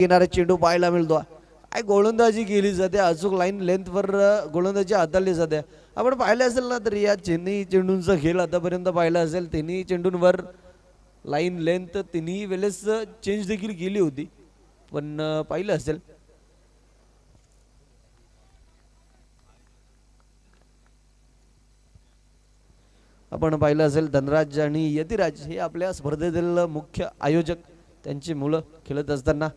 येणारा चेंडू पाहायला मिळतो. काय गोलंदाजी केली जाते, अचूक लाईन लेंथवर गोलंदाजी हाताळली जाते. आपण पाहिलं असेल ना, तर या तिन्ही चेंडूंचा खेळ आतापर्यंत पाहिला असेल, तिन्ही चेंडूंवर लाईन लेंथ तिन्ही वेळेस चेंज देखील केली होती. पण पाहिलं असेल आपण पाहिलं असेल धनराज आणि यतिराज हे आपल्या स्पर्धेतील मुख्य आयोजक, त्यांची मुलं खेळत असताना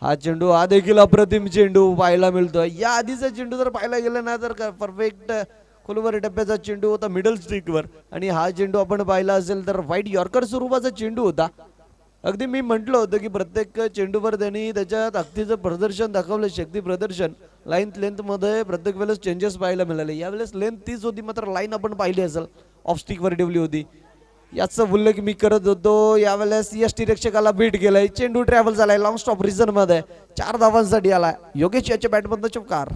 हा चेंडू, हा देखील अप्रतिम चेंडू पाहायला मिळतोय. या आधीचा चेंडू जर पाहायला गेलं ना, तर परफेक्ट खोलवर टप्प्याचा चेंडू होता मिडल स्टिकवर, आणि हा चेंडू आपण पाहिला असेल तर व्हाईट यॉर्कर स्वरूपाचा चेंडू होता. अगदी मी म्हटलं होतं की प्रत्येक चेंडूवर त्यांनी त्याच्या ताकदीचं प्रदर्शन दाखवलं, शक्ती प्रदर्शन. लेंथमध्ये प्रत्येक वेळेस चेंजेस पाहायला मिळाले. यावेळेस लेंथ तीच होती, मात्र लाईन आपण पाहिली असेल ऑफ स्टिकवर ठेवली होती. याचा उल्लेख मी करत होतो. यावेळेस यष्टीरक्षकाला बीट केलाय, चेंडू ट्रॅव्हल झालाय लॉंग स्टॉप रिझन मध्ये, 4 धावांसाठी आलाय. योगेश याच्या बॅटमधनं चौकार.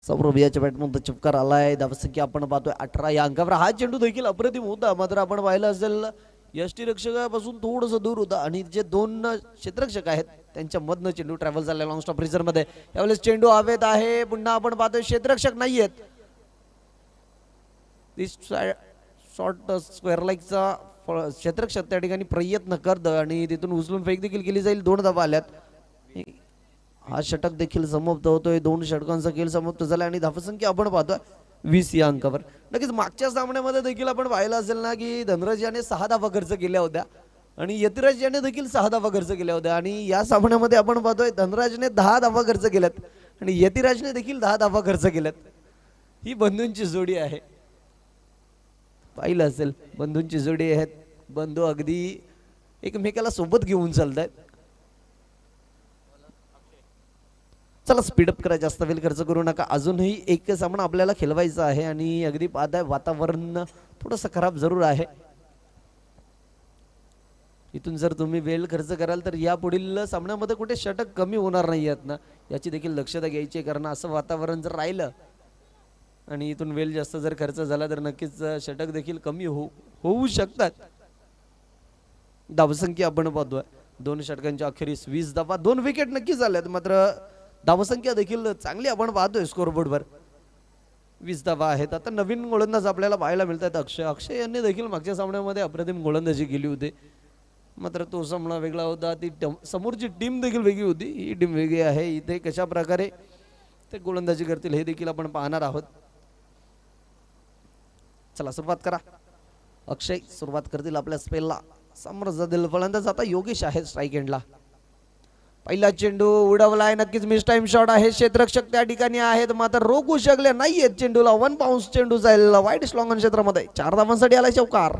सौरभ याच्या बॅटमधून चुपकार आलाय. धावसंख्या आपण पाहतोय 18 या अंकावर. हा चेंडू देखील अप्रतिम होता, मात्र आपण पाहिलं असेल यष्टीरक्षकापासून थोडंसं दूर होता, आणि जे दोन क्षेत्ररक्षक आहेत त्यांच्या मधनं चेंडू ट्रॅव्हल झाला लॉंग स्टॉप रिझन मध्ये. यावेळेस चेंडू हवेत आहे. पुन्हा आपण पाहतोय क्षेत्ररक्षक नाहीयेत. शॉर्ट स्क्वेअर लाईकचा क्षेत्ररक्षक त्या ठिकाणी प्रयत्न करत, आणि तिथून उचलून फेक देखील केली जाईल. 2 धावा आल्यात. हा षटक देखील समाप्त होतोय. 2 षटकांचा खेळ समाप्त झाला, आणि धावसंख्या आपण पाहतोय 20 या अंकावर. नक्कीच मागच्या सामन्यामध्ये देखील आपण पाहिलं असेल ना, की धनराज याने 6 धावा खर्च केल्या होत्या, आणि यतिराज याने देखील 6 धावा खर्च केल्या होत्या. आणि या सामन्यामध्ये आपण पाहतोय धनराजने 10 धावा खर्च केल्यात, आणि यतिराजने देखील 10 धावा खर्च केल्यात. ही बंधूंची जोडी आहे. पाहिलं असेल बंधूंची जोडी आहेत. बंधू अगदी एकमेकाला सोबत घेऊन चालतात. चला स्पीडअप करा, जास्त वेळ खर्च करू नका. अजूनही एक सामना आपल्याला खेळवायचा आहे, आणि अगदी पाहताय वातावरण थोडंसं खराब जरूर आहे. इथून जर तुम्ही वेळ खर्च कराल तर या पुढील सामन्यामध्ये कुठे षटक कमी होणार नाही आहेत ना, याची देखील दक्षता घ्यायची. कारण असं वातावरण जर राहिलं आणि इथून वेळ जास्त जर खर्च झाला तर नक्कीच षटक देखील कमी होऊ शकतात. धावसंख्या आपण पाहतोय 2 षटकांच्या अखेरीस 20 धावा, 2 विकेट नक्की झाल्यात, मात्र धावसंख्या देखील चांगली आपण पाहतोय स्कोरबोर्डवर. 20 धावा आहेत. आता नवीन गोलंदाज आपल्याला पाहायला मिळतात. अक्षय यांनी देखील मागच्या सामन्यामध्ये अप्रतिम गोलंदाजी केली होती, मात्र तो सामना वेगळा होता. ती समोरची टीम देखील वेगळी होती, ही टीम वेगळी आहे. इथे कशा प्रकारे ते गोलंदाजी करतील हे देखील आपण पाहणार आहोत. चला सुरुवात करा. अक्षय सुरुवात करतील आपल्या स्पेलला. समोर दिल फलंदाज आता योगेश आहे स्ट्राईक एंडला. पहिला चेंडू उडवलाय, नक्कीच मिस टाइम शॉट आहे. क्षेत्ररक्षक त्या ठिकाणी आहेत, मात्र रोखू शकले नाहीयेत चेंडूला. 1 बाउन्स चेंडू जाईल वाईट स्लॉंगन क्षेत्रामध्ये. 4 धावांसाठी आलाय चौकार.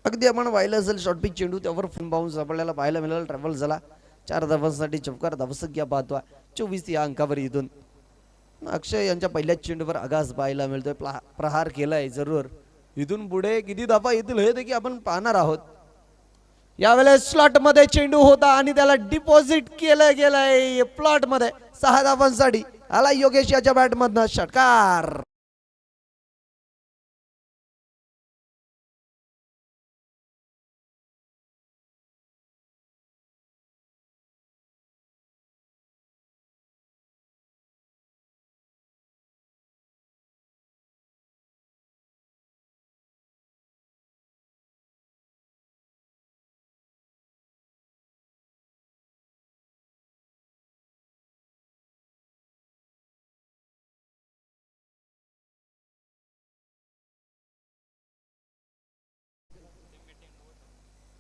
अगदी आपण पाहिलं असेल शॉर्ट पिच चेंडू, त्यावर फुल बाउन्स आपल्याला पाहायला मिळाला, ट्रॅव्हल झाला. 4 धावांसाठी चौकार. धावसंख्या पाहतोय 24 या अंकावर. इथून अक्षय यांच्या पहिल्याच चेंडूवर आघात पाहायला मिळतोय. प्रहार केलाय जरूर. इथून पुढे किती धावा येतील हे देखील आपण पाहणार आहोत. यावेळेस स्लॉट मध्ये चेंडू होता, आणि त्याला डिपॉझिट केलं गेलंय प्लॉट मध्ये. 6 धावांसाठी आला योगेश याच्या बॅटमधनं षटकार.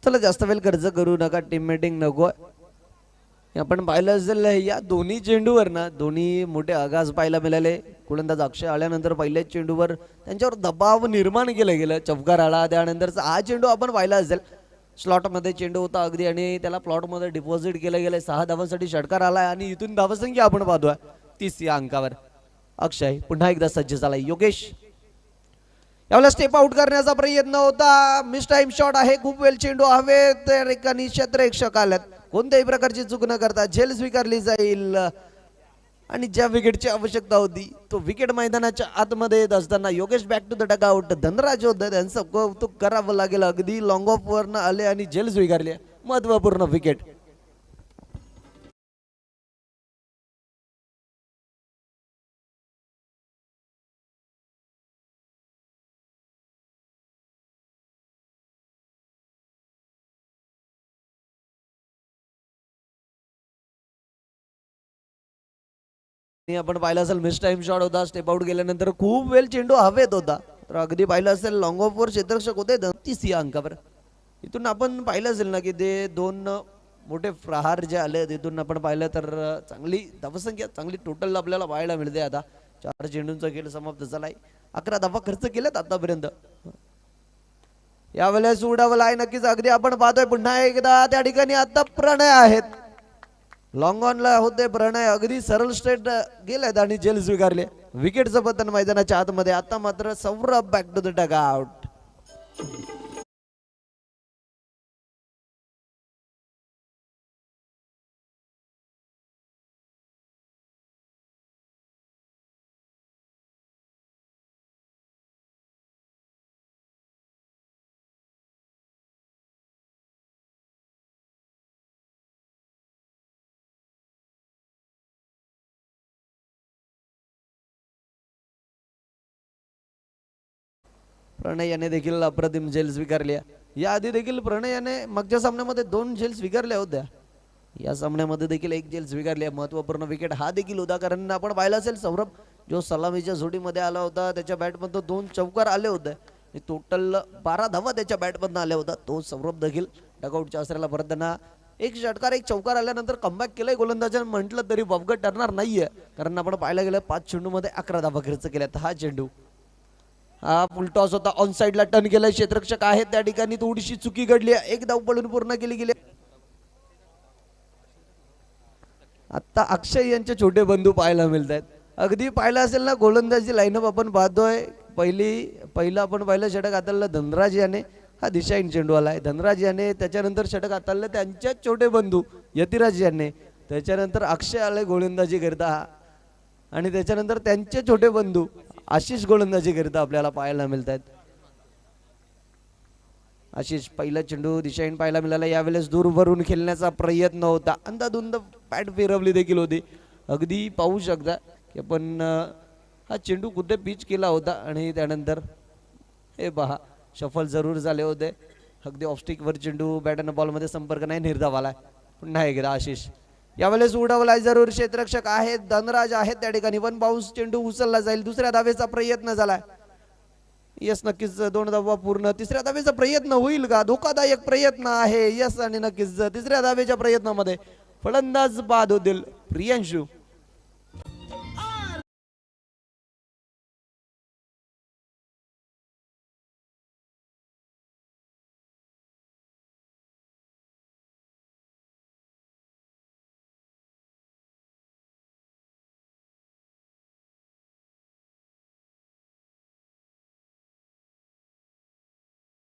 चला जास्त वेळ खर्च करू नका, टीम मीटिंग नको. आपण पाहिलं असेल या दोन्ही चेंडूवर ना दोन्ही मोठे आघात पाहायला मिळाले. गोलंदाज अक्षय आल्यानंतर पहिल्याच चेंडूवर त्यांच्यावर दबाव निर्माण केलं गेलं, चौकार आला. त्यानंतरचा हा चेंडू आपण पाहिला असेल स्लॉटमध्ये चेंडू होता अगदी आणि त्याला प्लॉटमध्ये डिपॉझिट केलं गेलं. 6 धावांसाठी षटकार आलाय आणि इथून धावसंख्या आपण पाहतोय 30 या अंकावर. अक्षय पुन्हा एकदा सज्ज झालाय. योगेश यावेळेला स्टेप आउट करण्याचा प्रयत्न होता, मिस टाइम शॉट आहे. खूप वेळ चेंडू हवे त्या ठिकाणी क्षेत्ररक्षक आल्यात. कोणत्याही प्रकारची चूक न करता झेल स्वीकारली जाईल आणि ज्या विकेटची आवश्यकता होती तो विकेट मैदानाच्या आतमध्ये येत असताना Yogesh back to the dugout. Dhanraj होतं त्यांचं कौतुक करावं लागेल. अगदी लॉंग ऑफ वरनं आले आणि झेल स्वीकारली. महत्वपूर्ण विकेट. आपण पाहिलं असेल मिस टाइम शॉट होता. स्टेप आउट गेल्यानंतर खूप वेळ चेंडू हवेत होता. तर अगदी पाहिलं असेल लॉंग ऑफ वर क्षेत्ररक्षक होते 30 या अंकावर. इथून आपण पाहिलं असेल ना की ते दोन मोठे प्रहार जे आले तिथून आपण पाहिलं तर चांगली धावसंख्या चांगली टोटल आपल्याला पाहायला मिळते. आता 4 चेंडूंचा खेळ समाप्त झालाय. 11 धावा खर्च केल्यात आतापर्यंत. यावेळेस उडावला आहे नक्कीच. अगदी आपण पाहतोय पुन्हा एकदा त्या ठिकाणी आता प्रणय आहेत. लॉंग ऑनला होते प्रणय अगदी सरळ स्ट्रेट गेलेत आणि झेल स्वीकारले. विकेटचं पतन मैदानाच्या आतमध्ये. आता मात्र Saurabh back to the dugout. Pranay याने देखील अप्रतिम झेल स्वीकारल्या. या आधी देखील प्रणय याने मागच्या सामन्यामध्ये 2 झेल स्वीकारल्या होत्या. या सामन्यामध्ये देखील 1 झेल स्वीकारली. महत्वपूर्ण विकेट हा देखील होता कारण आपण पाहिलं असेल सौरभ जो सलामीच्या जोडीमध्ये आला होता त्याच्या बॅटमधून 2 चौकार आले होते. टोटल 12 धावा त्याच्या बॅटमधून आल्या होत्या. तो सौरभ देखील डगआउटच्या आसऱ्याला परतताना एक षटकार एक चौकार आल्यानंतर कमबॅक केलंय गोलंदाजाने म्हटलं तरी बफगट ठरणार नाहीये कारण आपण पाहायला गेलं 5 चेंडूमध्ये 11 धावा खर्च केल्यात. हा चेंडू हा फुल टॉस होता. ऑन साइडला टर्न केलाय. क्षेत्ररक्षक आहेत त्या ठिकाणी थोडीशी चुकी घडली. एक धाव पडून पूर्ण केली गेली. आता अक्षय यांचे छोटे बंधू पाहायला मिळत आहेत. अगदी पाहिलं असेल ना गोलंदाजी लाईनअप आपण पाहतोय. पहिलं आपण पाहिलं षटक हाताळलं धनराज याने. हा दिशाहीन चेंडू आलाय. धनराज याने त्याच्यानंतर षटक हाताळलं त्यांच्याच छोटे बंधू यतिराज याने. त्याच्यानंतर अक्षय आले गोलंदाजी करता आणि त्याच्यानंतर त्यांचे छोटे बंधू आशिष गोलंदाजी करता आपल्याला पाहायला मिळत आहेत. आशिष पहिला चेंडू दिशाहीन पाहायला मिळाला. यावेळेस दूरवरून खेळण्याचा प्रयत्न होता. अंदाधुंद पॅट फिरवली देखील होती. अगदी पाहू शकता की आपण हा चेंडू कुठे पिच केला होता आणि त्यानंतर हे पहा शफल जरूर झाले होते. अगदी ऑफस्टिकवर चेंडू बॅट आणि बॉलमध्ये संपर्क नाही. निर्धाव आलाय. पुन्हा एकदा आशिष यावेळेस उडवलाय जरूर. क्षेत्ररक्षक आहेत धनराज आहेत त्या ठिकाणी. 1 बाउन्स चेंडू उचलला जाईल. दुसऱ्या धावेचा प्रयत्न झालाय. यस नक्कीच 2 धावा पूर्ण. तिसऱ्या धावेचा प्रयत्न होईल का? धोकादायक प्रयत्न आहे. यस आणि नक्कीच तिसऱ्या धावेच्या प्रयत्नामध्ये फलंदाज बाद होतील प्रियांशू.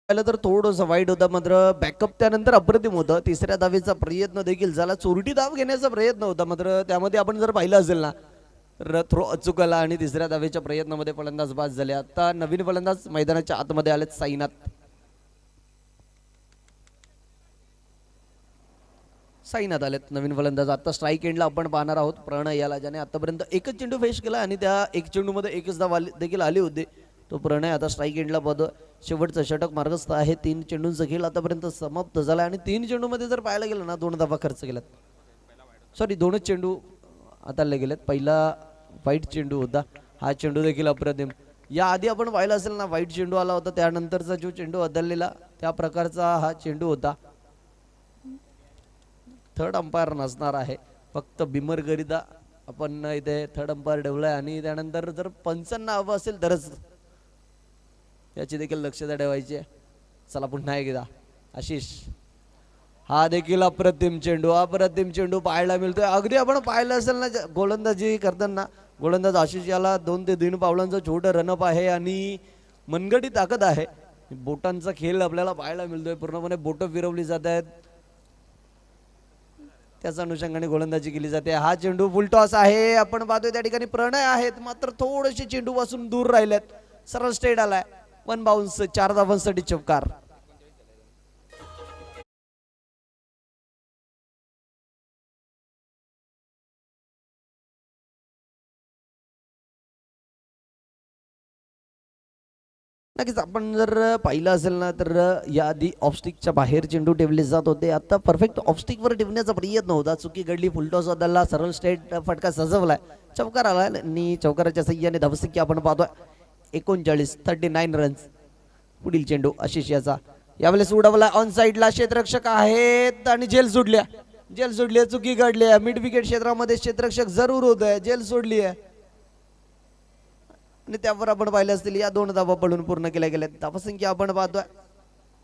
तर थोडंसं वाईट होता मात्र बॅकअप त्यानंतर अप्रतिम होतं. तिसऱ्या धावेचा प्रयत्न देखील झाला. चोरटी धाव घेण्याचा प्रयत्न होता मात्र त्यामध्ये आपण जर पाहिलं असेल ना तर थ्रो अचूक आला आणि तिसऱ्या धावेच्या प्रयत्नामध्ये फलंदाज बाद झाले. आता नवीन फलंदाज मैदानाच्या आतमध्ये आलेत. साईनाथ आलेत नवीन फलंदाज. आता स्ट्राईक एंडला आपण पाहणार आहोत प्रणय याला ज्याने आतापर्यंत एकच चेंडू फेस केला आणि त्या एक चेंडूमध्ये एकच धाव देखील आली होती. तो प्रणय आता स्ट्राईक एंडला पाहतो. शेवटचं षटक मार्गस्थ आहे. 3 चेंडूंचा खेळ आतापर्यंत समाप्त झाला आणि 3 चेंडूमध्ये जर पाहायला गेलं ना 2 धावा खर्च केल्यात. सॉरी 2च चेंडू हाताळले गेलेत. पहिला वाईट चेंडू होता. हा चेंडू देखील अप्रतिम. या आधी आपण पाहिलं असेल ना वाईट चेंडू आला होता त्यानंतरचा जो चेंडू हाताळलेला त्या प्रकारचा हा चेंडू होता. थर्ड अंपायर नसणार आहे, फक्त बिमरकरिता आपण इथे थर्ड अंपायर ठेवलाय. आणि त्यानंतर जर पंचांना हवं असेल तरच याची देखील लक्षता ठेवायची आहे. चला पुन्हा एकदा आशिष, हा देखील अप्रतिम चेंडू पाहायला मिळतोय. अगदी आपण पाहिलं असेल ना गोलंदाजी करताना, गोलंदाज आशिष याला 2 ते 3 पावलांचं छोटं रनअप आहे आणि मनगटी ताकद आहे. बोटांचा खेळ आपल्याला पाहायला मिळतोय, पूर्णपणे बोटं फिरवली जात आहेत, त्याच अनुषंगाने गोलंदाजी केली जाते. हा चेंडू फुलटॉस आहे, आपण पाहतोय त्या ठिकाणी प्रणय आहेत, मात्र थोडेसे चेंडू पासून दूर राहिलेत. सरळ स्ट्रेट आलाय, 1 बाउन्स, 4 धावांसाठी चौकार. नक्कीच आपण जर पाहिलं असेल ना तर या आधी ऑफस्टिकच्या बाहेर चेंडू ठेवले जात होते, आता परफेक्ट ऑफस्टिकवर ठेवण्याचा प्रयत्न होता. चुकी घडली, फुलटॉस बदलला, सरळ स्ट्रेट फटका सजवलाय, चौकार आलाय आणि चौकाराच्या सह्याने धावसंख्या आपण पाहतोय 39 रन्स. पुढील चेंडू आशिष याचा, यावेळेस उडवला ऑन साइडला, क्षेत्ररक्षक आहेत आणि जेल सोडली, चुकी घडली आहे. मिड विकेट क्षेत्रामध्ये क्षेत्ररक्षक जरूर होत आहे, जेल सोडली आहे आणि त्यावर आपण पाहिलं असतील या 2 धावा पडून पूर्ण केल्या गेल्या. धावसंख्या आपण पाहतोय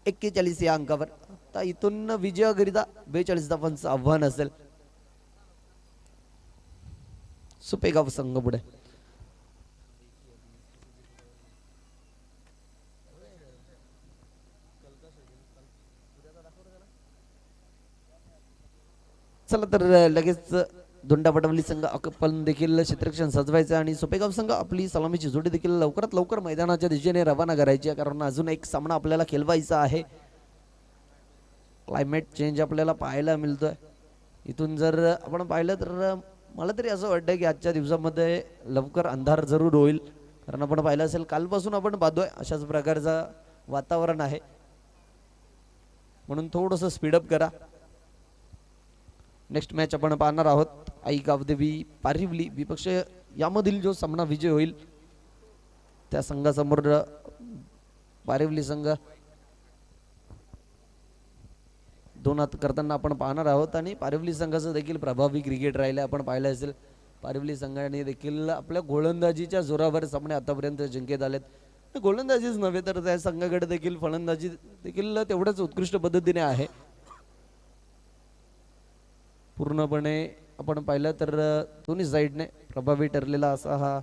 41 या अंकावर. आता इथून विजयाकरिता 42 धावांचं आव्हान असेल. सुपेगाव संघ पुढे. चला तर लगेच धोंडापटवली संघ आपण देखील क्षेत्ररक्षण सजवायचं आणि सुपेगाव संघ आपली सलामीची जोडी देखील लवकरात लवकर मैदानाच्या दिशेने रवाना करायची आहे, कारण अजून एक सामना आपल्याला खेळवायचा आहे. क्लायमेट चेंज आपल्याला पाहायला मिळतोय. इथून जर आपण पाहिलं तर मला तरी असं वाटतं की आजच्या दिवसामध्ये लवकर अंधार जरूर होईल, कारण आपण पाहिलं असेल कालपासून आपण पाहतोय अशाच प्रकारचं वातावरण आहे, म्हणून थोडंसं स्पीडअप करा. नेक्स्ट मॅच आपण पाहणार आहोत आई गावदेवी पारिवली विपक्ष. यामधील जो सामना विजय होईल त्या संघासमोर पारिवली संघ 2 हात करताना आपण पाहणार आहोत. आणि पारिवली संघाचं देखील प्रभावी क्रिकेट राहिले, आपण पाहिलं असेल पारिवली संघाने देखील आपल्या गोलंदाजीच्या जोरावर सामने आतापर्यंत जिंकत आलेत. गोलंदाजीच नव्हे तर त्या संघाकडे देखील फलंदाजी देखील तेवढ्याच उत्कृष्ट पद्धतीने आहे. पूर्णपणे आपण पाहिलं तर दोन्ही साईडने प्रभावी ठरलेला असा हा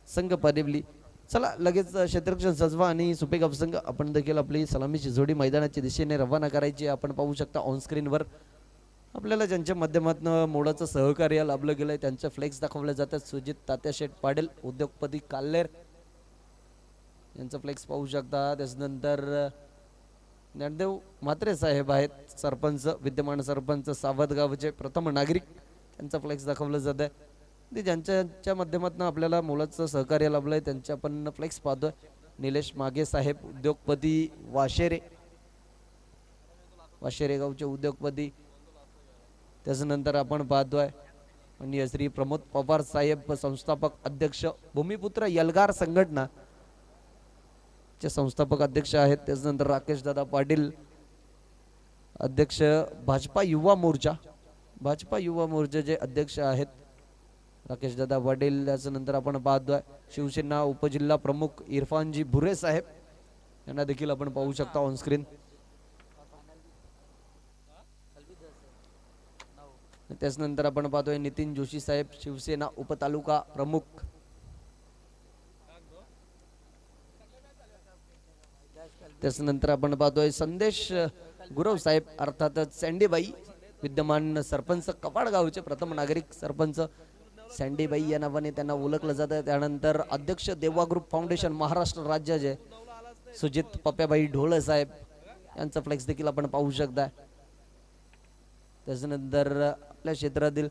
संघ पारिवली. चला लगेच क्षेत्ररक्षण सजवा आणि सुपेगाव संघ आपण देखील आपली सलामीची जोडी मैदानाच्या दिशेने रवाना करायची. आपण पाहू शकता ऑन स्क्रीनवर आपल्याला ज्यांच्या माध्यमातून मोलाचं सहकार्य लाभलं गेलंय त्यांच्या फ्लेक्स दाखवले जातात. सुजित तात्याशेठ पाटील, उद्योगपती काल्लेर यांचं फ्लेक्स पाहू शकता. त्याच्यानंतर ज्ञानदेव म्हात्रे साहेब आहेत, सरपंच, विद्यमान सरपंच सावधगावचे प्रथम नागरिक, त्यांचा फ्लेक्स दाखवलं जात आहे. ते ज्यांच्या माध्यमातून आपल्याला मोलाचं सहकार्य लाभलंय त्यांचे आपण फ्लेक्स पाहतोय. निलेश मागे साहेब, उद्योगपती वाशेरे गावचे उद्योगपती. त्याच्यानंतर आपण पाहतोय आणि श्री प्रमोद पवार साहेब, संस्थापक अध्यक्ष भूमिपुत्र यलगार संघटना चे संस्थापक अध्यक्ष आहेत. त्याच्यानंतर राकेश दादा पाटील, अध्यक्ष भाजपा युवा मोर्चाचे अध्यक्ष आहेत राकेश दादा पाटील. त्याच्यानंतर आपण पाहतोय शिवसेना उपजिल्हा प्रमुख इरफानजी भुरे साहेब, यांना देखील आपण पाहू शकता ऑन स्क्रीन. त्याच्यानंतर आपण पाहतोय नितीन जोशी साहेब, शिवसेना उपतालुका प्रमुख. त्याच्यानंतर आपण पाहतोय संदेश गुरव साहेब, अर्थातच सँडीबाई, विद्यमान सरपंच कपाडगावचे प्रथम नागरिक सरपंच सँडीबाई या नावाने त्यांना ओळखलं जातं. त्यानंतर अध्यक्ष देवा ग्रुप फाउंडेशन महाराष्ट्र राज्याचे सुजित पप्प्याबाई ढोळे साहेब, यांचा फ्लेक्स देखील आपण पाहू शकता. त्याच्यानंतर आपल्या क्षेत्रातील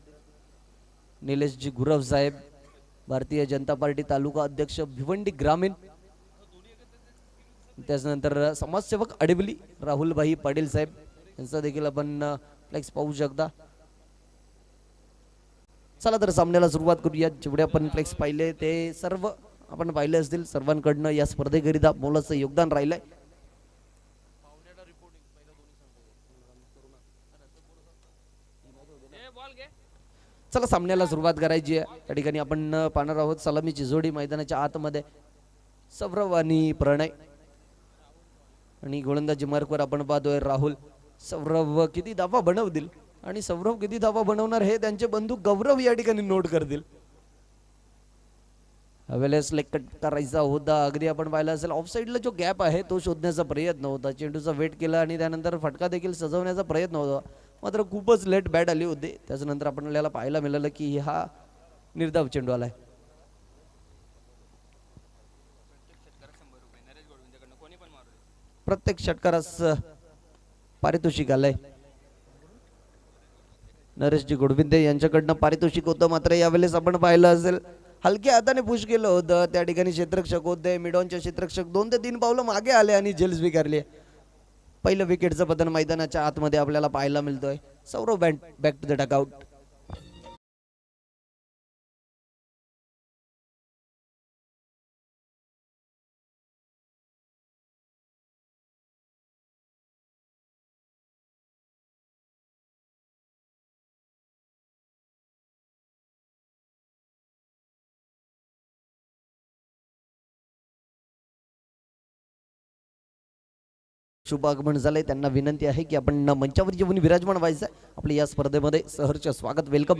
निलेशजी गुरव साहेब, भारतीय जनता पार्टी तालुका अध्यक्ष भिवंडी ग्रामीण. त्याच्यानंतर समाजसेवक अडबिली राहुलभाई पाटील साहेब, यांचा देखील आपण फ्लेक्स पाहू शकता. चला तर सामन्याला सुरुवात करूया. जेवढे आपण फ्लेक्स पाहिले ते सर्व आपण पाहिले असतील, सर्वांकडनं या स्पर्धेकरिता मोलाचं योगदान राहिलंय. चला सामन्याला सुरुवात करायची आहे. त्या ठिकाणी आपण पाहणार आहोत सलामीची जोडी मैदानाच्या आतमध्ये सौरव आणि प्रणय आणि गोलंदाजी मार्कवर आपण पाहतोय राहुल. सौरव किती धावा बनवतील आणि सौरव किती धावा बनवणार हे त्यांचे बंधू गौरव या ठिकाणी नोट करतील. वेळेस लेग करायचा होता. अगदी आपण पाहिलं असेल ऑफ साईडला जो गॅप आहे तो शोधण्याचा प्रयत्न होता. चेंडूचा वेट केला आणि त्यानंतर फटका देखील सजवण्याचा प्रयत्न होता, मात्र खूपच लेट बॅट आली होती. त्याच्यानंतर आपल्याला पाहायला मिळालं की हा निर्धाव चेंडू आलाय. प्रत्येक षटकारास पारितोषिक आलंय. नरेशजी गोडविंदे यांच्याकडनं पारितोषिक होतं, मात्र यावेळेस आपण पाहिलं असेल हलक्या हाताने पुश केलं होतं. त्या ठिकाणी क्षेत्ररक्षक होते, मिडॉनचे क्षेत्ररक्षक 2 ते 3 पावलं मागे आले आणि झेल स्वीकारली. पहिलं विकेटचं पतन मैदानाच्या आतमध्ये आपल्याला पाहायला मिळतोय. Saurav back to the dugout. शुभ आगमन झालंय. त्यांना विनंती आहे की आपण मंचावर येऊन विराजमान व्हायचं आहे. आपल्या या स्पर्धेमध्ये सहर्ष स्वागत, वेलकम.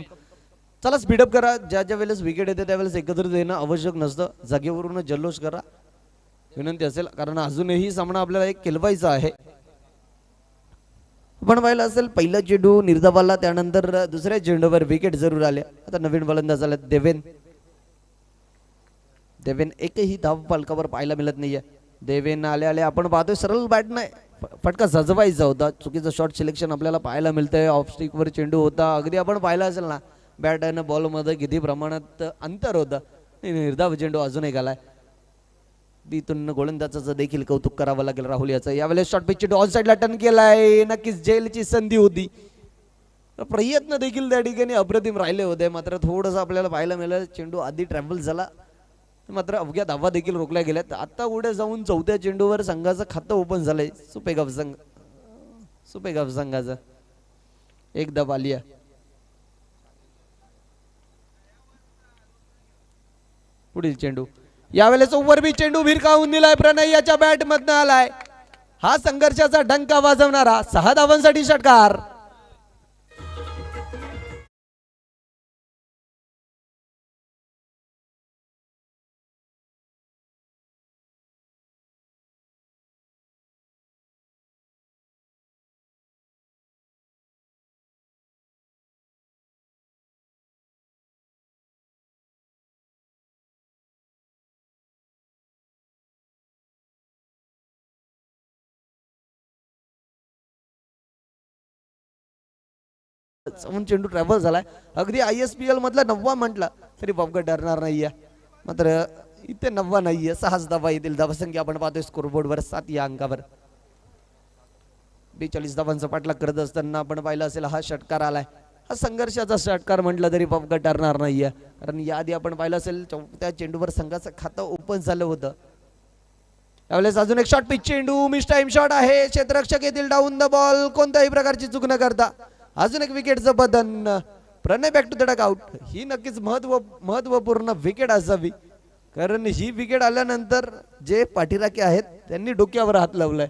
चला स्पीडअप करा. ज्या ज्या वेळेस विकेट येते त्यावेळेस एकत्र येणं आवश्यक नसतं. जागेवरून जल्लोष करा विनंती असेल, कारण अजूनही सामना आपल्याला एक केलवायचा आहे. आपण पाहिलं असेल पहिला चेंडू निर्धावाला, त्यानंतर दुसऱ्या चेंडूवर विकेट जरूर आले. आता नवीन फलंदाज आले देवेन. एकही धाव फलकावर पाहायला मिळत नाहीये. देवेन आले आले आपण पाहतोय सरळ बॅट नाही फटका सजवायचा होता. चुकीचं शॉट सिलेक्शन आपल्याला पाहायला मिळतंय. ऑफ स्टिकवर चेंडू होता. अगदी आपण पाहिलं असेल ना बॅट आणि बॉलमध्ये किती प्रमाणात अंतर होतं. निर्धाव चेंडू अजून एक आलाय. तिथून गोलंदाजाचं देखील कौतुक करावं लागेल राहुल याचं. यावेळेस शॉर्ट पिच चेंडू ऑन साईडला टर्न केलाय. नक्कीच जेलची संधी होती. प्रयत्न देखील त्या ठिकाणी अप्रतिम राहिले होते, मात्र थोडंसं आपल्याला पाहायला मिळालं चेंडू आधी ट्रॅव्हल झाला, मात्र अवघ्या धावा देखील रोखल्या गेल्यात. आता पुढे जाऊन चौथ्या चेंडूवर संघाचं खातं ओपन झालंय. सुपेगाव संघाचं एक धाव आली आहे. पुढील चेंडू यावेळेस ओव्हरबी चेंडू भिरकावून दिलाय. प्रणय याच्या बॅट मधनं आलाय. हा संघर्षाचा डंका वाजवणारा 6 धावांसाठी षटकार. चेंडू ट्रॅव्हल झालाय. अगदी ISPL मधला 9वा म्हटला तरी बाबा डरणार नाहीये, मात्र इथे 9वा नाहीये. 6 धावा येतील. धावसंख्या आपण पाहतोय स्कोरबोर्डवर 7 या अंकावर. 42 धावांचा पाठलाग करत असताना आपण पाहिलं असेल हा षटकार आलाय. हा संघर्षाचा षटकार म्हटला तरी बाबा डरणार नाहीये, कारण याआधी आपण पाहिलं असेल त्या चेंडूवर संघाचं खातं ओपन झालं होतं. यावेळेस अजून एक शॉर्ट पिच चेंडू मिस टाइम शॉट आहे. क्षेत्ररक्षक येतील डाऊन द बॉल. कोणत्याही प्रकारची चूक न करता अजून एक विकेटचं बदन. प्रणय बॅक टू द डकआउट. ही नक्कीच महत्वपूर्ण विकेट असावी, कारण ही विकेट आल्यानंतर जे पाठीराखे आहेत त्यांनी डोक्यावर हात लावलाय.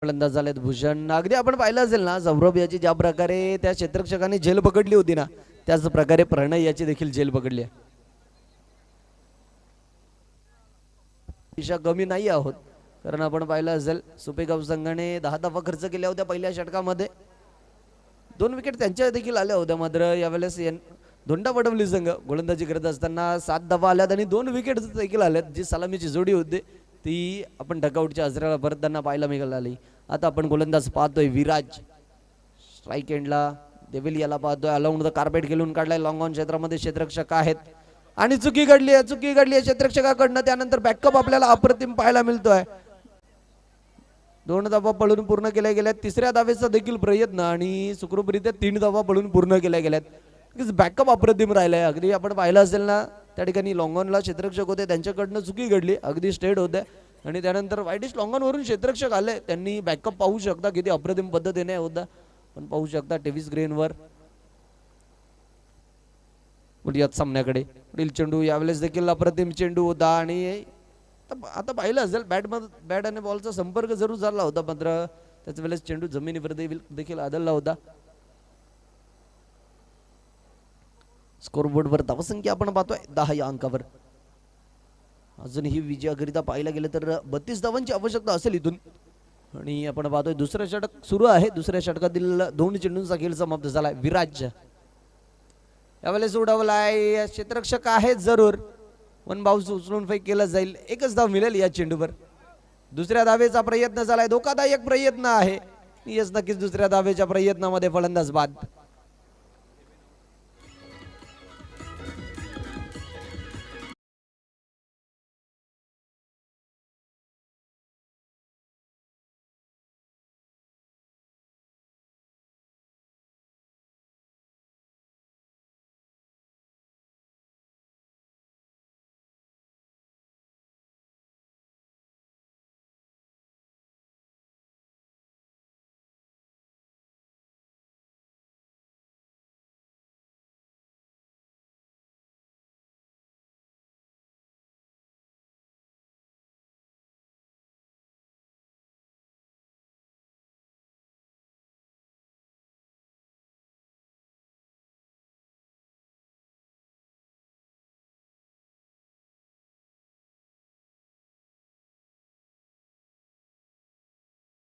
फलंदाज झालेत भूषण. अगदी आपण पाहिलं असेल ना सौरभ याची ज्या प्रकारे त्या क्षेत्ररक्षकाने झेल पकडली होती ना, त्याच प्रकारे प्रणय याची देखील झेल पकडली आहे. दिशा कमी नाही आहोत, कारण आपण पाहिलं असेल सुपेगाव संघाने 10 धावा खर्च केल्या होत्या पहिल्या षटकामध्ये. 2 विकेट त्यांच्या देखील आल्या होत्या, मात्र यावेळेस धोंडा वडवली संघ गोलंदाजी करत असताना 7 धावा आल्यात आणि 2 विकेट देखील आल्यात. जी सलामीची जोडी होती ती आपण डगआउटच्या हजऱ्याला भरताना पाहायला मिळाली. आता आपण गोलंदाज पाहतोय विराज, स्ट्राईक एंडला देविल याला पाहतोय. अलाउंड द कार्पेट खेळून काढलाय. लॉंग ऑन क्षेत्रामध्ये क्षेत्ररक्षक आहेत आणि चुकी घडली आहे क्षेत्ररक्षकाकडनं. त्यानंतर बॅकअप आपल्याला अप्रतिम पाहायला मिळतोय. 2 धावा पळून पूर्ण केल्या गेल्यात. तिसऱ्या धावेचा देखील प्रयत्न आणि सुखरूपरित्या 3 धावा पळून पूर्ण केल्या गेल्यात. बॅकअप अप्रतिम राहिलाय. अगदी आपण पाहिलं असेल ना, त्या ठिकाणी लॉंग ऑनला क्षेत्ररक्षक होते, त्यांच्याकडनं चुकी घडली, अगदी स्ट्रेट होते आणि त्यानंतर वाईटिश लॉंग ऑन वरून क्षेत्ररक्षक आले. त्यांनी बॅकअप पाहू शकता किती अप्रतिम पद्धतीने होता. पण पाहू शकता टेव्हिस ग्रीनवर याच सामन्याकडे पुढील चेंडू यावेळेस देखील अप्रतिम चेंडू होता आणि आता पाहिलं असेल बॅट आणि बॉलचा संपर्क जरूर झाला होता, मात्र त्याच वेळेस चेंडू जमिनीवर देखील आदळला होता. स्कोरबोर्डवर धावसंख्या आपण पाहतोय 10 या अंकावर. अजूनही विजयाकरिता पाहायला गेलं तर 32 धावांची आवश्यकता असेल इथून. आणि आपण पाहतोय दुसरं षटक सुरू आहे. दुसऱ्या षटकातील 2 चेंडूंचा खेळ समाप्त झालाय. विराज यावेळेस उडवलाय. क्षेत्ररक्षक आहेत जरूर. 1 बाउन्स उचलून फेक केला जाईल. 1च धाव मिळेल या चेंडूवर. दुसऱ्या धावेचा प्रयत्न झालाय. धोकादायक प्रयत्न आहे. यस, नक्कीच दुसऱ्या धावेच्या प्रयत्नामध्ये फलंदाज बाद.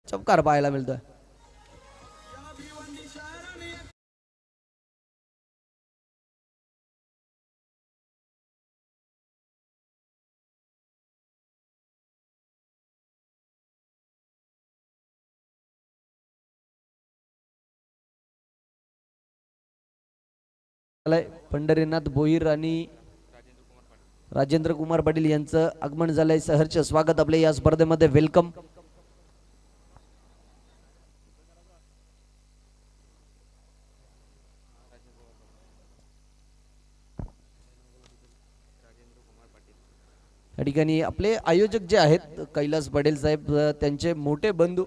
चमकार पाहायला मिळतोय. पंढरीनाथ भोईर आणि राजेंद्र कुमार पाटील यांचं आगमन झालंय. सहर्ष स्वागत आपले या स्पर्धेमध्ये. वेलकम. या ठिकाणी आपले आयोजक जे आहेत कैलास पाटील साहेब, त्यांचे मोठे बंधू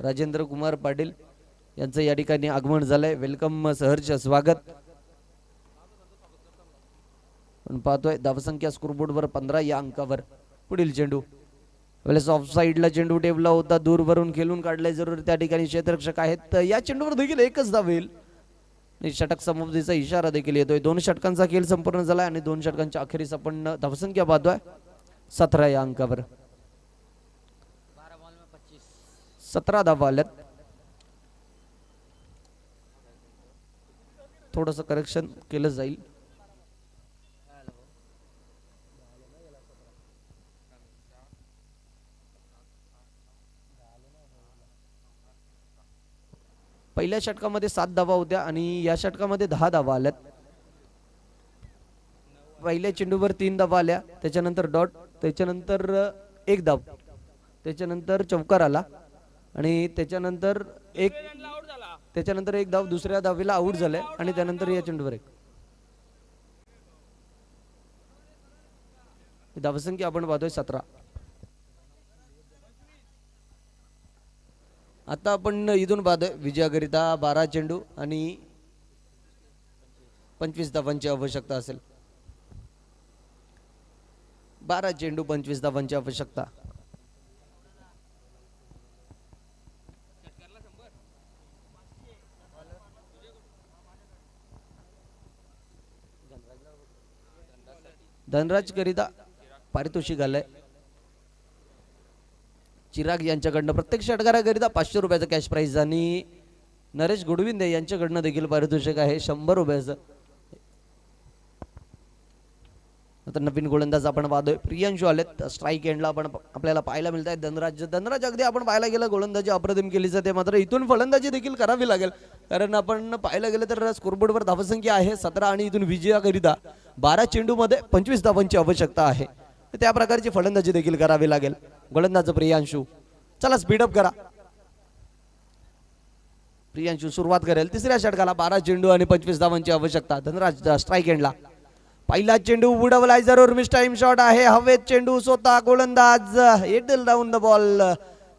राजेंद्र कुमार पाटील यांचं या ठिकाणी आगमन झालंय. वेलकम, सहर्ष स्वागत. पण पाहतोय धावसंख्या स्कोरबोर्डवर 15 या अंकावर. पुढील चेंडू वेळेस ऑफ साइडला चेंडू टेबला होता, दूरवरून खेळून काढलाय जरूर. त्या ठिकाणी क्षेत्ररक्षक आहेत. या चेंडूवर देखील 1च धाव येईल. षटक समाप्तीचा इशारा देखील येतोय. 2 षटकांचा खेळ संपूर्ण झालाय आणि 2 षटकांच्या अखेरीस आपण धावसंख्या पाहतोय 17 या अंकावर. 17 धावा आल्यात. थोडंसं करेक्शन केलं जाईल. पहिल्या षटकामध्ये 7 धावा होत्या आणि या षटकामध्ये 10 धावा आल्यात. पहिल्या चेंडूवर 3 धावा आल्या, त्याच्यानंतर डॉट, त्याच्यानंतर 1 धाव, त्याच्यानंतर चौकार आला आणि त्याच्यानंतर एक धाव दुसऱ्या धावेला आऊट झाले आणि त्यानंतर या चेंडूवर 1. धावसंख्या आपण पाहतोय 17. आता आपण इथून पाहतोय विजयाकरिता 12 चेंडू आणि 25 धावांची आवश्यकता असेल. 12 चेंडू 25 धावांची आवश्यकता. धनराज करिता पारितोषिक आलंय. चिराग यांच्याकडनं प्रत्येक षटकाराकरिता 500 रुपयाचं कॅश प्राइज आणि नरेश गोडविंदे यांच्याकडनं देखील पारितोषिक आहे 100 रुपयाचं. आता नवीन गोलंदाज आपण पाहतोय प्रियांशू आलेत स्ट्राईक एंडला आपण आपल्याला पाहायला मिळत आहे धनराज अगदी आपण पाहायला गेलं गोलंदाजी अप्रतिम केली जाते मात्र इथून फलंदाजी देखील करावी लागेल कारण आपण पाहायला गेलं तर स्कोरबोर्डवर धावसंख्या आहे 17 आणि इथून विजयाकरिता 12 चेंडूमध्ये 25 धावांची आवश्यकता आहे त्या प्रकारची फलंदाजी देखील करावी लागेल गोलंदाज प्रियांशू चला स्पीडअप करा प्रियांशू सुरुवात करेल तिसऱ्या षटकाला 12 चेंडू आणि 25 धावांची आवश्यकता धनराज स्ट्राईक एंडला पहिला चेंडू उडवलाय जरूर मिस टाइम शॉट आहे हवेत चेंडू स्वतः गोलंदाज एटल डाऊन द बॉल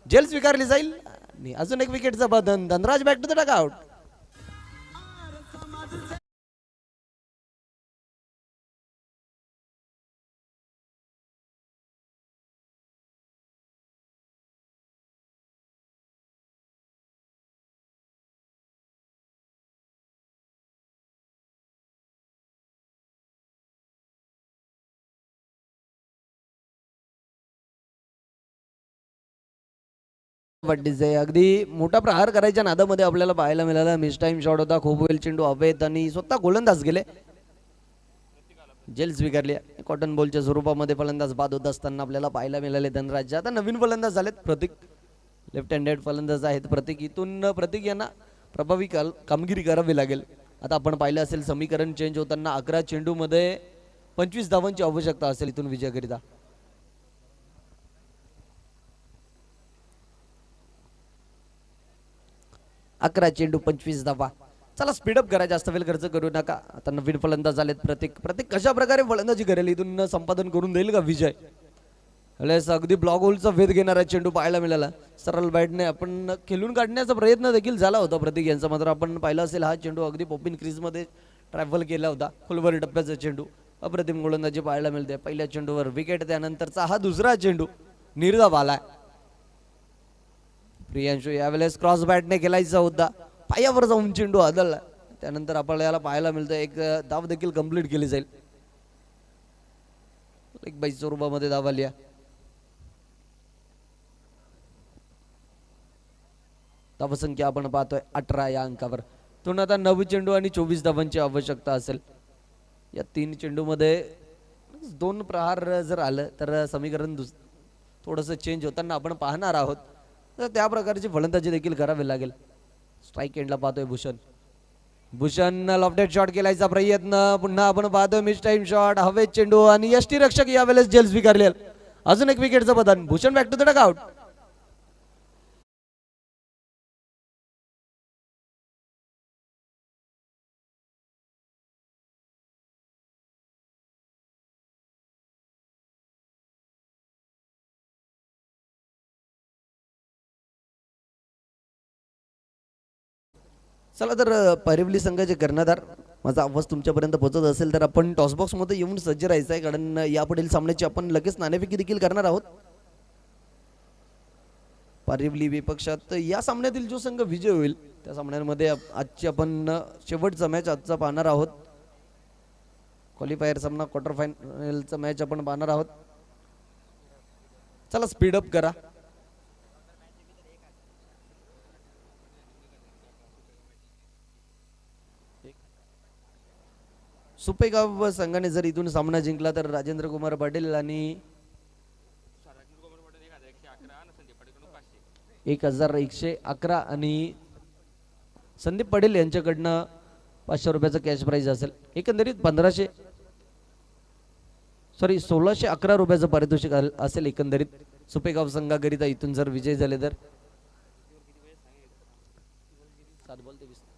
जेल स्वीकारली जाईल आणि अजून एक विकेटचं बदन Dhanraj back to the dugout अगदी मोठा प्रहार करायच्या नादामध्ये आपल्याला पाहायला मिळाला मिस टाइम शॉट होता खूप वेल चेंडू हवेत आणि स्वतः गोलंदाज गेले जेल स्वीकारली कॉटन बॉलच्या स्वरूपामध्ये फलंदाज बाद होत असताना आपल्याला पाहायला मिळाले धनराज आता नवीन फलंदाज झालेत प्रतीक लेफ्ट हँडेड फलंदाज आहेत प्रतीक इथून प्रतीक यांना प्रभावी कामगिरी करावी लागेल आता आपण पाहिलं असेल समीकरण चेंज होताना 11 चेंडूमध्ये 25 धावांची आवश्यकता असेल इथून विजयाकरिता 11 चेंडू 25 धावा चला स्पीडअप करा जास्त वेळ खर्च करू नका आता नवीन फलंदाज झालेत प्रतीक कशा प्रकारे फलंदाजी करेल इथून संपादन करून देईल का विजय अगदी ब्लॉक होलचा वेध घेणारा चेंडू पाहायला मिळाला सरळ बॅटने आपण खेळून काढण्याचा प्रयत्न देखील झाला होता प्रतीक यांचा मात्र आपण पाहिलं असेल हा चेंडू अगदी पॉपिन क्रीजमध्ये ट्रॅव्हल केला होता खोलवर टप्प्याचा चेंडू अप्रतिम गोलंदाजी पाहायला मिळते पहिल्या चेंडूवर विकेट त्यानंतरचा हा दुसरा चेंडू निर्धाव आलाय प्रियांशू यावेळेस क्रॉस बॅटने खेळायचा होता पायावर जाऊन चेंडू आदळला त्यानंतर आपल्याला पाहायला मिळतं एक धाव देखील कंप्लीट केली जाईल एक 22 स्वरूपामध्ये धाव आली धावसंख्या आपण पाहतोय 18 या अंकावर तुन आता 9 चेंडू आणि 24 धावांची आवश्यकता असेल या 3 चेंडूमध्ये 2 प्रहार जर आलं तर समीकरण थोडंसं चेंज होताना आपण पाहणार आहोत तर त्या प्रकारची फलंदाजी देखील करावी लागेल स्ट्राईक एंडला पाहतोय भूषण लॉफ्टेड शॉट केलायचा प्रयत्न पुन्हा आपण पाहतोय मिस टाइम शॉट हवेत चेंडू आणि यष्टी रक्षक यावेळेस जेल स्वीकारले अजून एक विकेटचं बदन Bhushan back to the dugout चला तर परिवली संघाचे कर्णधार माझा आवाज तुमच्यापर्यंत पोहोचत असेल तर आपण टॉसबॉक्स मध्ये येऊन सज्ज राहायचं आहे कारण यापुढील सामन्याची आपण लगेच नाणेफेकी देखील करणार आहोत परिवली विपक्षात या सामन्यातील जो संघ विजय होईल त्या सामन्यांमध्ये आजची आपण शेवटचा मॅच आजचा पाहणार आहोत क्वालिफायर सामना क्वार्टर फायनलचा मॅच आपण पाहणार आहोत चला स्पीडअप करा सुपेगाव संघाने जर इथून सामना जिंकला तर राजेंद्र कुमार पाटील आणि 1111 आणि संदीप पाटील यांच्याकडनं 500 रुपयाचं कॅश प्राइज असेल एकंदरीत 1611 रुपयाचं पारितोषिक असेल एकंदरीत सुपेगाव संघाकरिता इथून जर विजय झाले तर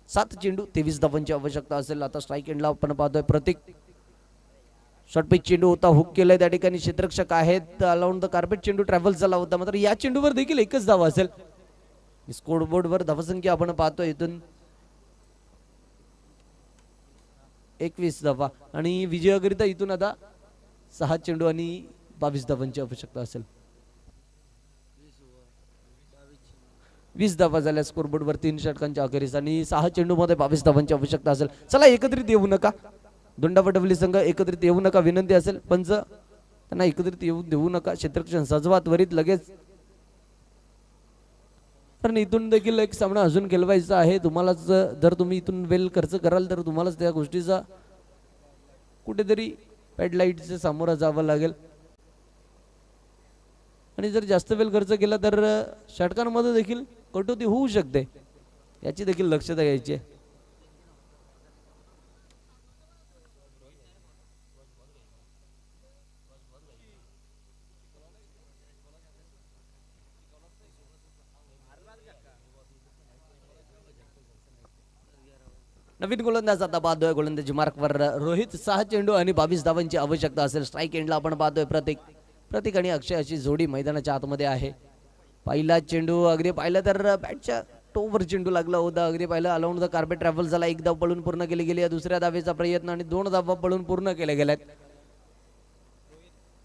7 चेंडू 23 धावांची आवश्यकता असेल आता स्ट्राईक एंडला आपण पाहतोय प्रतीक शॉर्ट पिच चेंडू होता हुक केलाय त्या ठिकाणी क्षेत्ररक्षक आहेत अलाउंड द कार्पेट चेंडू ट्रॅव्हल झाला होता मात्र या चेंडूवर देखील एकच धाव असेल स्कोरबोर्डवर धावसंख्या आपण पाहतोय इथून 21 धावा आणि विजयाकरिता इथून आता 6 चेंडू आणि 22 धावांची आवश्यकता असेल 20 धावा झाल्या स्कोरबोर्डवर 3 षटकांच्या अखेरीस आणि 6 चेंडूमध्ये 22 धावांची आवश्यकता असेल चला एकत्रित येऊ नका दोंडावटवली संघ एकत्रित येऊ नका विनंती असेल पंच त्यांना एकत्रित येऊ देऊ नका क्षेत्ररक्षण सजवा त्वरित लगेच कारण इथून देखील एक सामना अजून खेळवायचा आहे तुम्हालाच जर तुम्ही इथून वेल खर्च कराल तर तुम्हालाच त्या गोष्टीचा कुठेतरी पॅड लाईटच्या समोर जावं लागेल आणि जर जास्त वेळ खर्च केला तर षटकांमध्ये देखील कटोती होऊ शकते, याची देखील लक्षता घ्यायची आहे. नवीन गोलंदाज आता पाहतोय, गोलंदाजी मार्कवर रोहित. 6 चेंडू आणि 22 धावांची आवश्यकता असेल. स्ट्राईक एंडला आपण पाहतोय प्रतीक आणि अक्षय अशी जोडी मैदानाच्या आतमध्ये आहे. पहिला चेंडू अगदी पाहिलं तर बॅटच्या टोवर चेंडू लागला होता. अगदी पाहिलं अलाउंड द कार्पेट ट्रॅव्हल झाला. एक धाव पळून पूर्ण केली गेली. दुसऱ्या धावेचा प्रयत्न आणि 2 धावा पळून पूर्ण केल्या गेल्यात.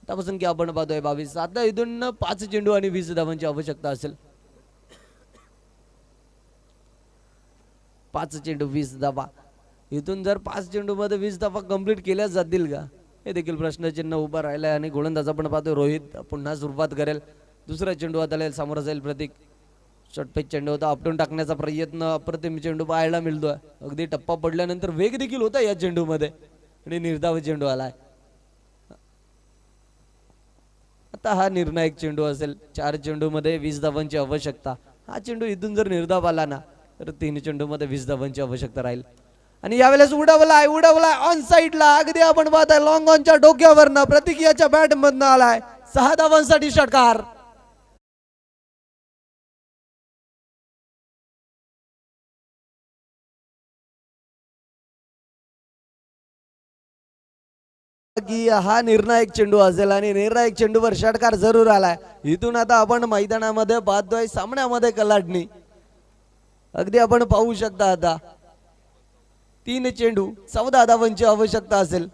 त्यापासून की आपण पाहतोय 22. आता इथून 5 चेंडू आणि 20 धावांची आवश्यकता असेल. 5 चेंडू 20 धावा. इथून जर 5 चेंडू मध्ये 20 धावा कंप्लीट केल्या जातील का, हे देखील प्रश्नचिन्ह उभा राहिलाय. आणि गोलंदाज आपण पाहतोय रोहित पुन्हा सुरुवात करेल. दुसरा चेंडू आता समोर जाईल प्रतीक. शॉर्टपिच चेंडू होता, आपटून टाकण्याचा प्रयत्न. अप्रतिम चेंडू पाहायला मिळतोय. अगदी टप्पा पडल्यानंतर वेग देखील होता या चेंडू मध्ये आणि निर्धाव चेंडू आलाय. आता हा निर्णायक चेंडू असेल. 4 चेंडू मध्ये 20 धावांची आवश्यकता. हा चेंडू इथून जर निर्धाव आला ना तर 3 चेंडू मध्ये 20 धावांची आवश्यकता राहील. आणि यावेळेस उडवलाय ऑन साईडला. अगदी आपण पाहताय लॉंग ऑनच्या डोक्यावरनं प्रतीक याच्या बॅट मधनं आलाय. 6 धावांसाठी षटकार. की हा निर्णायक चेंडू असेल आणि निर्णायक चेंडूवर षटकार जरूर आलाय. इथून आता आपण मैदानामध्ये पाहतोय सामन्यामध्ये कलाटणी. अगदी आपण पाहू शकता आता 3 चेंडू 14 धावांची आवश्यकता असेल.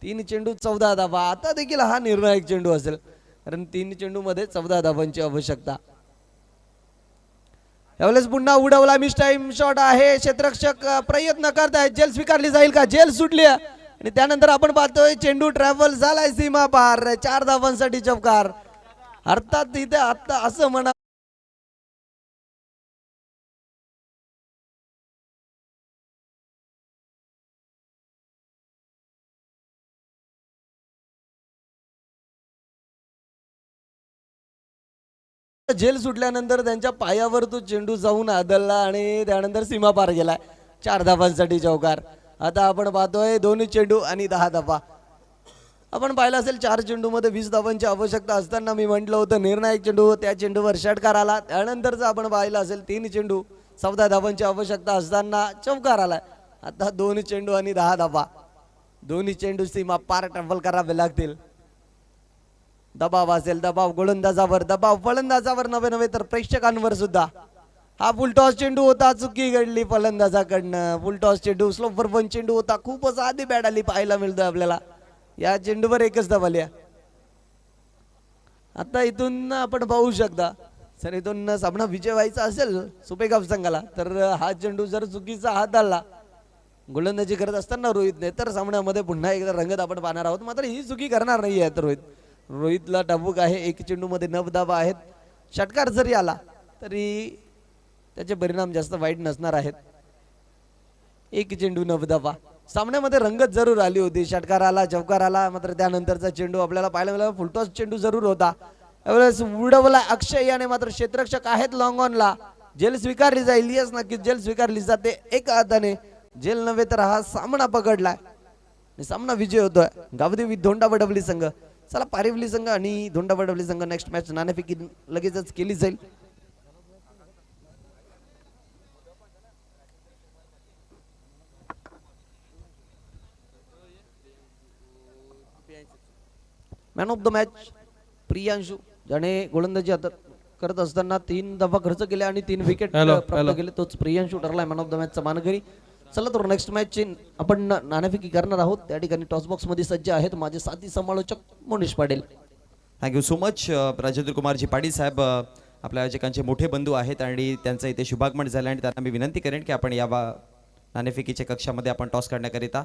3 चेंडू 14 धावा. आता देखील हा निर्णायक चेंडू असेल कारण 3 चेंडू मध्ये 14 धावांची आवश्यकता. यावेळेस पुन्हा उडवला. मिस टाइम शॉट आहे. क्षेत्ररक्षक प्रयत्न करतायत. जेल स्वीकारली जाईल का? जेल सुटली आणि त्यानंतर आपण पाहतोय चेंडू ट्रॅव्हल झालाय सीमा पार. 4 धावांसाठी चौकार. अर्थात इथे आता असं म्हणा जेल सुटल्यानंतर त्यांच्या पायावर तो चेंडू जाऊन आदळला आणि त्यानंतर सीमा पार गेलाय. 4 धावांसाठी चौकार. आता आपण पाहतोय 2 चेंडू आणि 10 धावा. आपण पाहिलं असेल 4 चेंडू मध्ये 20 धावांची आवश्यकता असताना मी म्हटलं होतं निर्णायक चेंडू, त्या चेंडूवर षटकार आला. त्यानंतरच आपण पाहिलं असेल 3 चेंडू 14 धावांची आवश्यकता असताना चौकार आलाय. आता 2 चेंडू आणि 10 धावा. दोन्ही चेंडू सीमा पार ट्रॅव्हल करावे लागतील. दबाव असेल, दबाव गोलंदाजावर, दबाव फलंदाजावर नव्हे तर प्रेक्षकांवर सुद्धा. हा फुलटॉस चेंडू होता. चुकी घडली फलंदाजाकडनं. फुलटॉस चेंडू स्लोपर 1 चेंडू होता. खूपच आधी बॅट आली पाहायला मिळतोय आपल्याला. या चेंडूवर एकच धाव आली. आता इथून आपण पाहू शकता सर इथून सामना विजय व्हायचा असेल सुपेगाव संघाला तर हा चेंडू जर चुकीचा हात आला गोलंदाजी करत असताना रोहितने तर सामन्यामध्ये पुन्हा एकदा रंगत आपण पाहणार आहोत. मात्र ही चुकी करणार नाही आहे तर रोहितला डाबूक आहे. 1 चेंडू मध्ये 9 धावा आहेत. षटकार जरी आला तरी त्याचे परिणाम जास्त वाईट नसणार आहेत. 1 चेंडू 9 धावा. सामन्यामध्ये रंगत जरूर आली होती. षटकार आला, चौकार आला, मात्र त्यानंतरचा चेंडू आपल्याला पाहायला मिळाला फुलटॉस चेंडू जरूर होता. यावेळेस उडवला अक्षय याने. मात्र क्षेत्ररक्षक आहेत लॉंग ऑनला. जेल स्वीकारली जाईल. येस नक्कीच जेल स्वीकारली जाते. 1 हाताने जेल नव्हे तर हा सामना पकडलाय. सामना विजय होतोय गावदेवी धोंडा वडवली संघ. चला पारिवली संघ आणि धोंडा वडवली संघ नेक्स्ट मॅच नाणेफेकी लगेचच केली जाईल. Man of the match Priyanshu ज्याने गोलंदाजी करत असताना 3 धावा खर्च केल्या आणि 3 विकेट प्राप्त केले तोच प्रियांशू ठरलाय मॅन ऑफ द मॅचचा मानकरी. चला तर नेक्स्ट मॅच आपण नाणेफेकी करणार आहोत. त्या ठिकाणी टॉस बॉक्स मध्ये सज्ज आहेत माझे साथी समालोचक Monish Patil. Thank you so much Rajendra कुमारजी पाटील साहेब आपल्या आयोजकांचे मोठे बंधू आहेत आणि त्यांचं इथे शुभागमन झालं आणि त्यांना मी विनंती करेन की आपण या नाणेफेकीच्या कक्षामध्ये आपण टॉस करण्याकरिता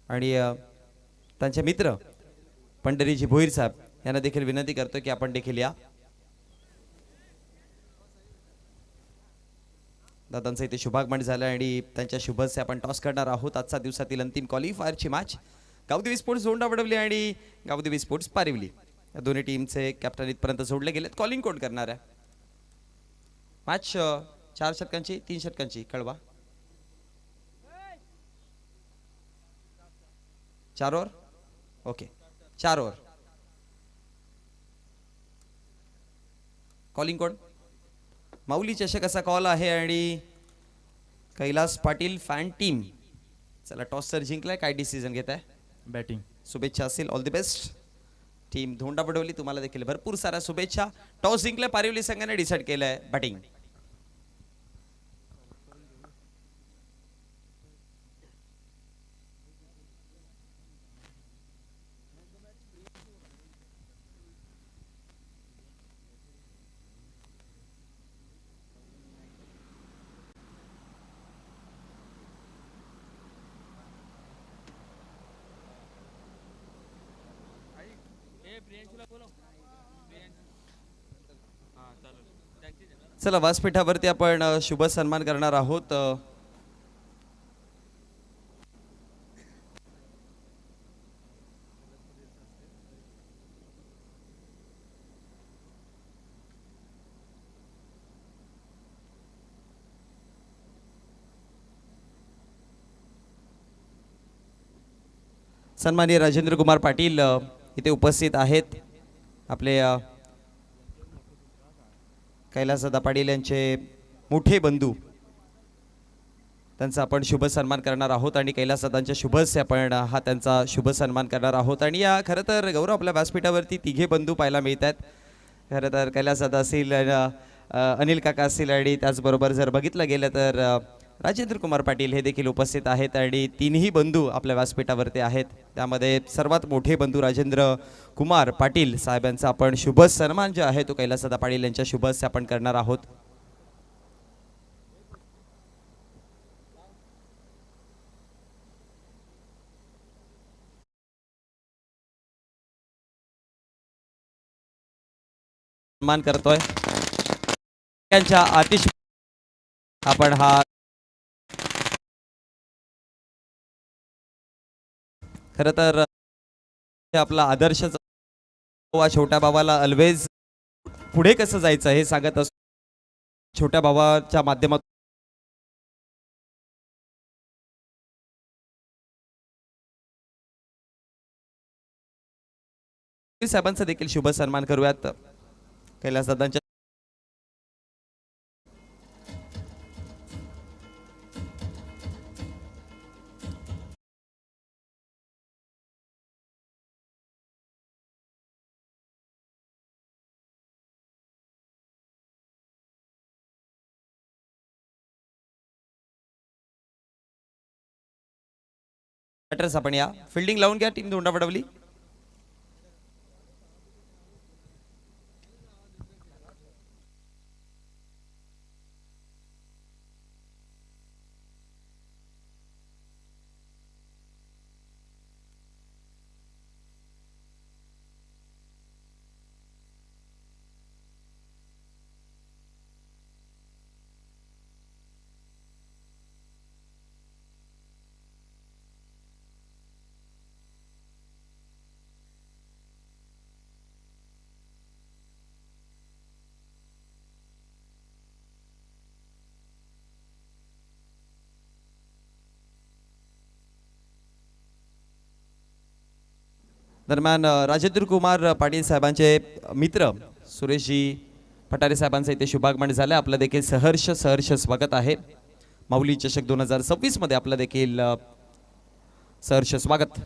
आणि त्यांचे मित्र पंढरीजी भोईर साहेब यांना देखील विनंती करतो की आपण देखील या. दादांचं इथे शुभागमन झालं आणि त्यांच्या शुभस्य आपण टॉस करणार आहोत. आजचा दिवसातील अंतिम क्वालिफायरची मॅच गावदेवी स्पोर्ट्स झोंडा वडवली आणि गावदेवी स्पोर्ट्स पारिवली या दोन्ही टीमचे कॅप्टन इथपर्यंत जोडले गेलेत. कॉलिंग कोण करणार आहे मॅच? 4 षटकांची 3 षटकांची कळवा. 4 ओव्हर. Okay 4 over. कॉलिंग कोण? माऊली चषक असा कॉल आहे आणि कैलास पाटील फॅन टीम. चला टॉस सर जिंकलाय, काय डिसिजन घेत आहे? बॅटिंग. शुभेच्छा असतील, all the best. Team धोंडा Badvali तुम्हाला देखील भरपूर साऱ्या शुभेच्छा. टॉस जिंकलाय पारिवली संघाने, डिसाईड केलंय बॅटिंग. चला व्यासपीठावरती आपण शुभ सन्मान करणार आहोत. सन्माननीय राजेंद्र कुमार पाटील इथे उपस्थित आहेत. आपले कैलासदादा पाटील यांचे मोठे बंधू, त्यांचा आपण शुभ सन्मान करणार आहोत आणि कैलासदादांच्या शुभस्य आपण हा त्यांचा शुभ सन्मान करणार आहोत. आणि या खरं तर गौरव आपल्या व्यासपीठावरती तिघे बंधू पाहायला मिळत आहेत. खरं तर कैलासदादा असतील, अनिल काका असतील आणि त्याचबरोबर जर बघितलं गेलं तर राजेंद्र कुमार पाटील हे देखील उपस्थित आहेत आणि तिन्ही बंधू आपल्या व्यासपीठावरती आहेत. त्यामध्ये सर्वात मोठे बंधू राजेंद्र कुमार पाटील साहेबांचा आपण शुभ सन्मान जो आहे तो कैलासदादा पाटील यांच्या शुभस्य आपण करणार आहोत. सन्मान करतोय त्यांच्या आतिश आपण हा खरं तर आपला आदर्श छोट्या भावाला ऑलवेज पुढे कसं जायचं हे सांगत असतो. छोट्या भावाच्या माध्यमातून साहेबांचा देखील शुभ सन्मान करूयात. कैलासदादांच्या आपण या फिल्डिंग लावून घ्या. टीम धोंडा वडवली. दरम्यान राजेंद्र कुमार पाटील साहेबांचे मित्र सुरेशजी पठारे साहेबांचं इथे शुभागमन झालं. आपलं देखील सहर्ष स्वागत आहे. माऊली चषक 2026 मध्ये आपलं देखील सहर्ष स्वागत.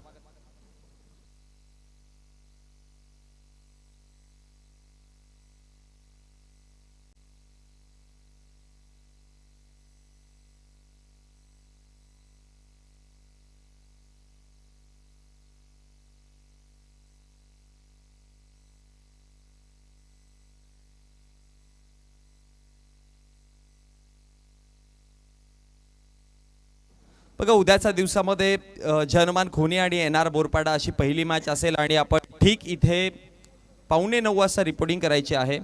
बघा उद्याच्या दिवसामध्ये जनमान खोनी आणि NR बोरपाडा अशी पहिली मॅच असेल आणि आपण ठीक इथे 8:45 वाजता रिपोर्टिंग करायची आहे.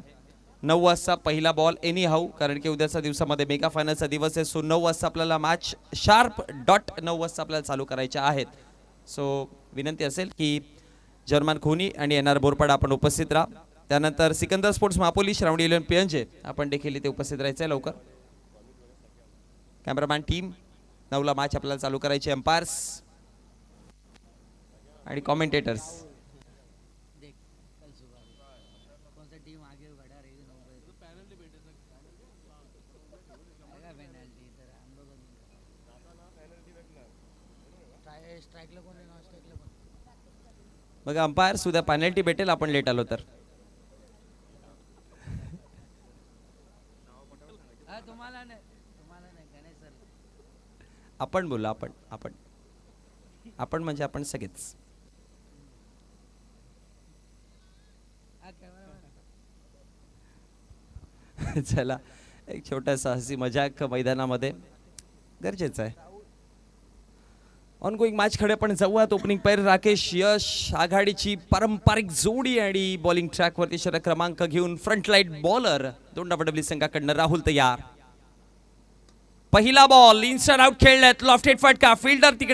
9 वाजता पहिला बॉल एनी हाऊ, कारण की उद्याच्या दिवसामध्ये मेगा फायनलचा दिवस आहे. सो 9 वाजता आपल्याला मॅच शार्प डॉट 9 वाजता आपल्याला चालू करायच्या आहेत. सो विनंती असेल की जर्मन खोनी आणि एन आर बोरपाडा आपण उपस्थित राहा. त्यानंतर सिकंदर स्पोर्ट्स मापोली, श्रावणी इलेवन पियंजे आपण देखील इथे उपस्थित राहायचं आहे लवकर. कॅमेरामॅन टीम 9ला मॅच आपल्याला चालू करायची. एम्पायर्स आणि कॉमेंटेटर्स. मग अंपायर्स उद्या पेनल्टी भेटेल आपण लेट आलो तर. आपण बोला, आपण आपण आपण म्हणजे आपण सगळेच. चला, एक छोटासा हसी मजाक मैदानामध्ये गरजेचं आहे. ऑन गोईंग मॅच कडे आपण जाऊयात. ओपनिंग पेअर राकेश यश आघाडीची पारंपरिक जोडी आणि बॉलिंग ट्रॅक वरती षटक क्रमांक घेऊन फ्रंट लाईट बॉलर दोन डब्ल्यू संघाकडनं राहुल तयार. पहिला बॉल इन्स्टंट आउट खेळल्यात. लॉफ्टेड फटका, फिल्डर तिकडे